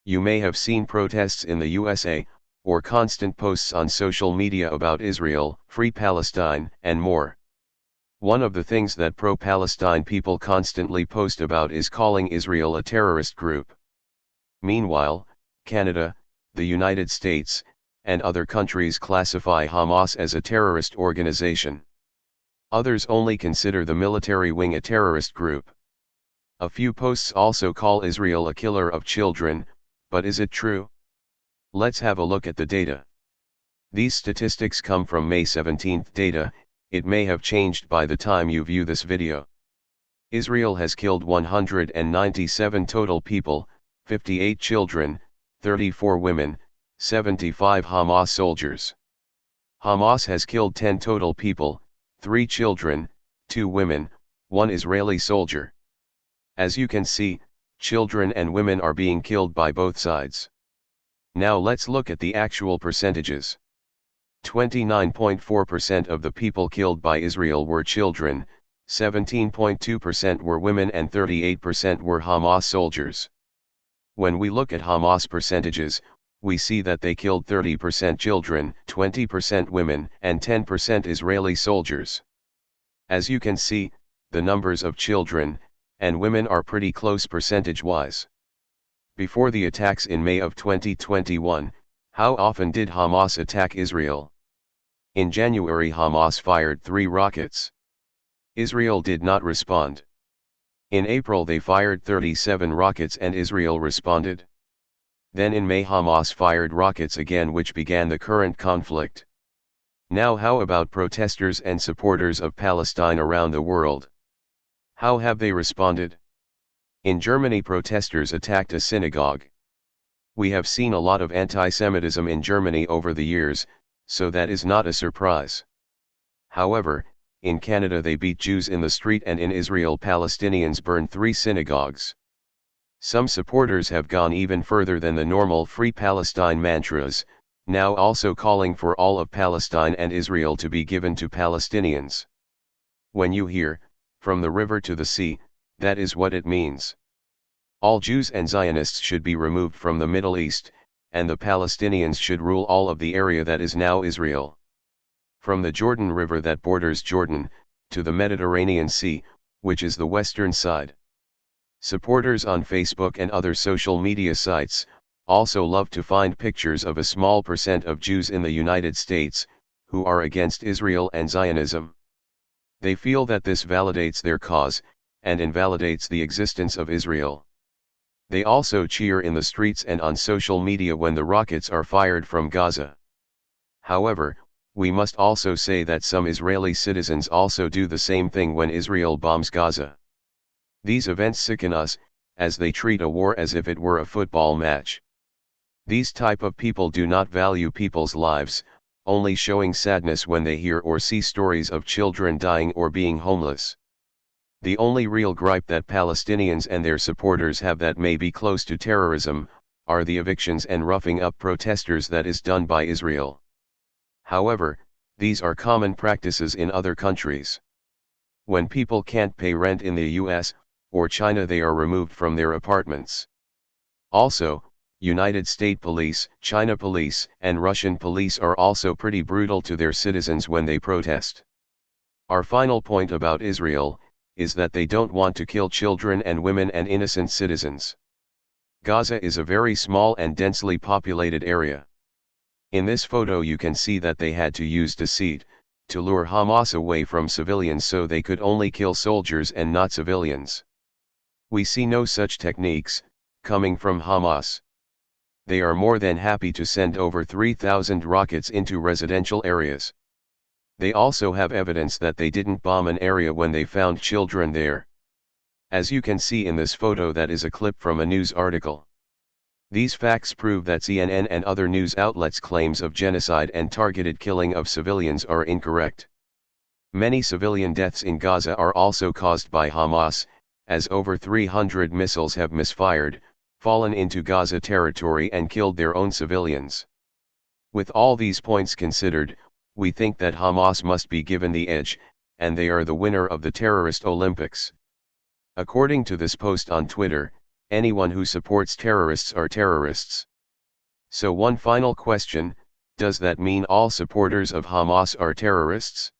You may have seen protests in the USA, or constant posts on social media about Israel, Free Palestine, and more. One of the things that pro-Palestine people constantly post about is calling Israel a terrorist group. Meanwhile, Canada, the United States, and other countries classify Hamas as a terrorist organization. Others only consider the military wing a terrorist group. A few posts also call Israel a killer of children, but is it true? Let's have a look at the data. These statistics come from May 17 data. It may have changed by the time you view this video. Israel has killed 197 total people, 58 children, 34 women, 75 Hamas soldiers. Hamas has killed 10 total people, 3 children, 2 women, 1 Israeli soldier. As you can see, children and women are being killed by both sides. Now let's look at the actual percentages. 29.4% of the people killed by Israel were children, 17.2% were women and 38% were Hamas soldiers. When we look at Hamas percentages, we see that they killed 30% children, 20% women, and 10% Israeli soldiers. As you can see, the numbers of children and women are pretty close percentage-wise. Before the attacks in May of 2021, how often did Hamas attack Israel? In January, Hamas fired 3 rockets. Israel did not respond. In April they fired 37 rockets and Israel responded. Then in May Hamas fired rockets again, which began the current conflict. Now how about protesters and supporters of Palestine around the world? How have they responded? In Germany, protesters attacked a synagogue. We have seen a lot of anti-Semitism in Germany over the years, so that is not a surprise. However, in Canada they beat Jews in the street, and in Israel Palestinians burned 3 synagogues. Some supporters have gone even further than the normal Free Palestine mantras, now also calling for all of Palestine and Israel to be given to Palestinians. When you hear, from the river to the sea, that is what it means. All Jews and Zionists should be removed from the Middle East, and the Palestinians should rule all of the area that is now Israel. From the Jordan River that borders Jordan, to the Mediterranean Sea, which is the western side. Supporters on Facebook and other social media sites also love to find pictures of a small percent of Jews in the United States, who are against Israel and Zionism. They feel that this validates their cause, and invalidates the existence of Israel. They also cheer in the streets and on social media when the rockets are fired from Gaza. However, we must also say that some Israeli citizens also do the same thing when Israel bombs Gaza. These events sicken us, as they treat a war as if it were a football match. These type of people do not value people's lives, only showing sadness when they hear or see stories of children dying or being homeless. The only real gripe that Palestinians and their supporters have that may be close to terrorism, are the evictions and roughing up protesters that is done by Israel. However, these are common practices in other countries. When people can't pay rent in the US or China, they are removed from their apartments. Also, United States police, China police, and Russian police are also pretty brutal to their citizens when they protest. Our final point about Israel is that they don't want to kill children and women and innocent citizens. Gaza is a very small and densely populated area. In this photo you can see that they had to use deceit to lure Hamas away from civilians so they could only kill soldiers and not civilians. We see no such techniques coming from Hamas. They are more than happy to send over 3,000 rockets into residential areas. They also have evidence that they didn't bomb an area when they found children there. As you can see in this photo, that is a clip from a news article. These facts prove that CNN and other news outlets' claims of genocide and targeted killing of civilians are incorrect. Many civilian deaths in Gaza are also caused by Hamas, as over 300 missiles have misfired, fallen into Gaza territory and killed their own civilians. With all these points considered, we think that Hamas must be given the edge, and they are the winner of the terrorist Olympics. According to this post on Twitter, anyone who supports terrorists are terrorists. So one final question, does that mean all supporters of Hamas are terrorists?